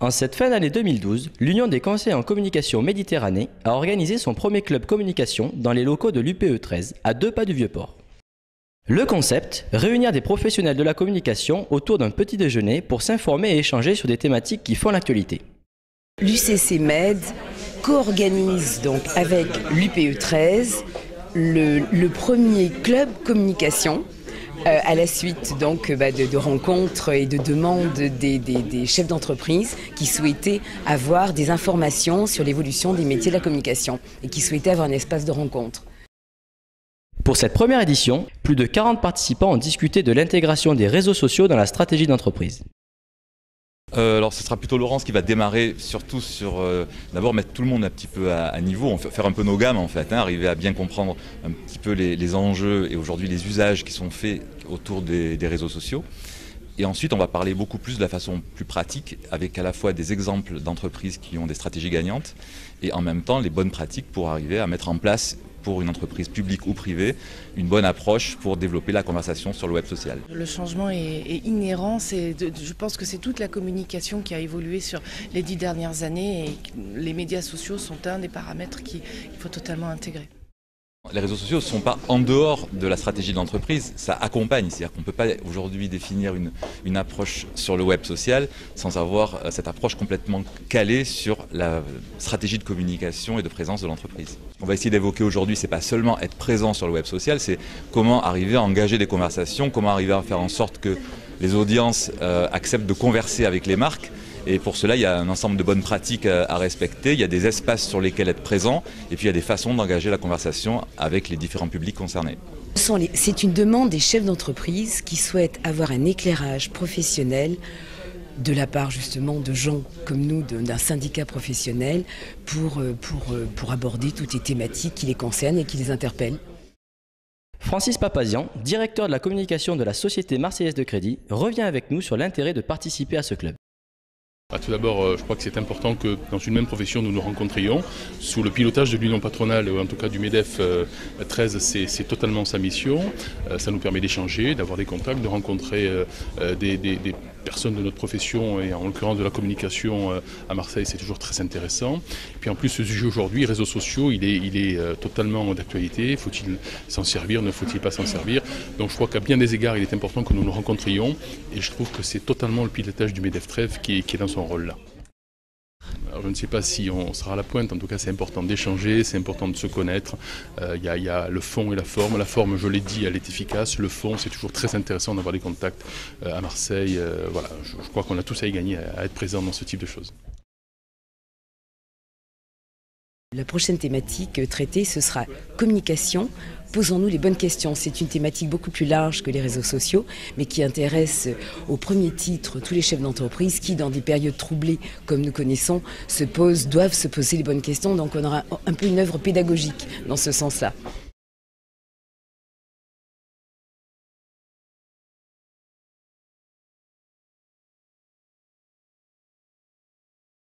En cette fin d'année 2012, l'Union des conseillers en communication Méditerranée a organisé son premier club communication dans les locaux de l'UPE 13, à 2 pas du Vieux-Port. Le concept, réunir des professionnels de la communication autour d'un petit déjeuner pour s'informer et échanger sur des thématiques qui font l'actualité. L'UCC Med co-organise donc avec l'UPE 13 le premier club communication à la suite donc de rencontres et de demandes des chefs d'entreprise qui souhaitaient avoir des informations sur l'évolution des métiers de la communication et qui souhaitaient avoir un espace de rencontre. Pour cette première édition, plus de 40 participants ont discuté de l'intégration des réseaux sociaux dans la stratégie d'entreprise. Alors ce sera plutôt Laurence qui va démarrer surtout sur d'abord mettre tout le monde un petit peu à niveau, faire un peu nos gammes en fait, arriver à bien comprendre un petit peu les enjeux et aujourd'hui les usages qui sont faits autour des réseaux sociaux. Et ensuite on va parler beaucoup plus de la façon plus pratique avec à la fois des exemples d'entreprises qui ont des stratégies gagnantes et en même temps les bonnes pratiques pour arriver à mettre en place pour une entreprise publique ou privée, une bonne approche pour développer la conversation sur le web social. Le changement est inhérent, je pense que c'est toute la communication qui a évolué sur les 10 dernières années et les médias sociaux sont un des paramètres qu'il faut totalement intégrer. Les réseaux sociaux ne sont pas en dehors de la stratégie de l'entreprise, ça accompagne. C'est-à-dire qu'on ne peut pas aujourd'hui définir une approche sur le web social sans avoir cette approche complètement calée sur la stratégie de communication et de présence de l'entreprise. On va essayer d'évoquer aujourd'hui, c'est pas seulement être présent sur le web social, c'est comment arriver à engager des conversations, comment arriver à faire en sorte que les audiences acceptent de converser avec les marques. Et pour cela, il y a un ensemble de bonnes pratiques à respecter, il y a des espaces sur lesquels être présent, et puis il y a des façons d'engager la conversation avec les différents publics concernés. C'est une demande des chefs d'entreprise qui souhaitent avoir un éclairage professionnel de la part justement de gens comme nous, d'un syndicat professionnel, pour aborder toutes les thématiques qui les concernent et qui les interpellent. Francis Papazian, directeur de la communication de la Société Marseillaise de Crédit, revient avec nous sur l'intérêt de participer à ce club. Tout d'abord, je crois que c'est important que dans une même profession, nous nous rencontrions. Sous le pilotage de l'Union patronale, ou en tout cas du MEDEF 13, c'est totalement sa mission. Ça nous permet d'échanger, d'avoir des contacts, de rencontrer des personnes de notre profession, et en l'occurrence de la communication à Marseille, c'est toujours très intéressant. Et puis en plus, ce sujet aujourd'hui, réseaux sociaux, il est totalement d'actualité. Faut-il s'en servir, ne faut-il pas s'en servir? Donc je crois qu'à bien des égards, il est important que nous nous rencontrions. Et je trouve que c'est totalement le pilotage du MEDEF 13 qui est dans son rôle là. Alors, je ne sais pas si on sera à la pointe, en tout cas c'est important d'échanger, c'est important de se connaître. Il y a le fond et la forme. La forme, je l'ai dit, elle est efficace. Le fond, c'est toujours très intéressant d'avoir des contacts à Marseille. Voilà, je crois qu'on a tous à y gagner à être présents dans ce type de choses. La prochaine thématique traitée, ce sera communication. Posons-nous les bonnes questions. C'est une thématique beaucoup plus large que les réseaux sociaux, mais qui intéresse au premier titre tous les chefs d'entreprise qui, dans des périodes troublées comme nous connaissons, doivent se poser les bonnes questions. Donc on aura un peu une œuvre pédagogique dans ce sens-là.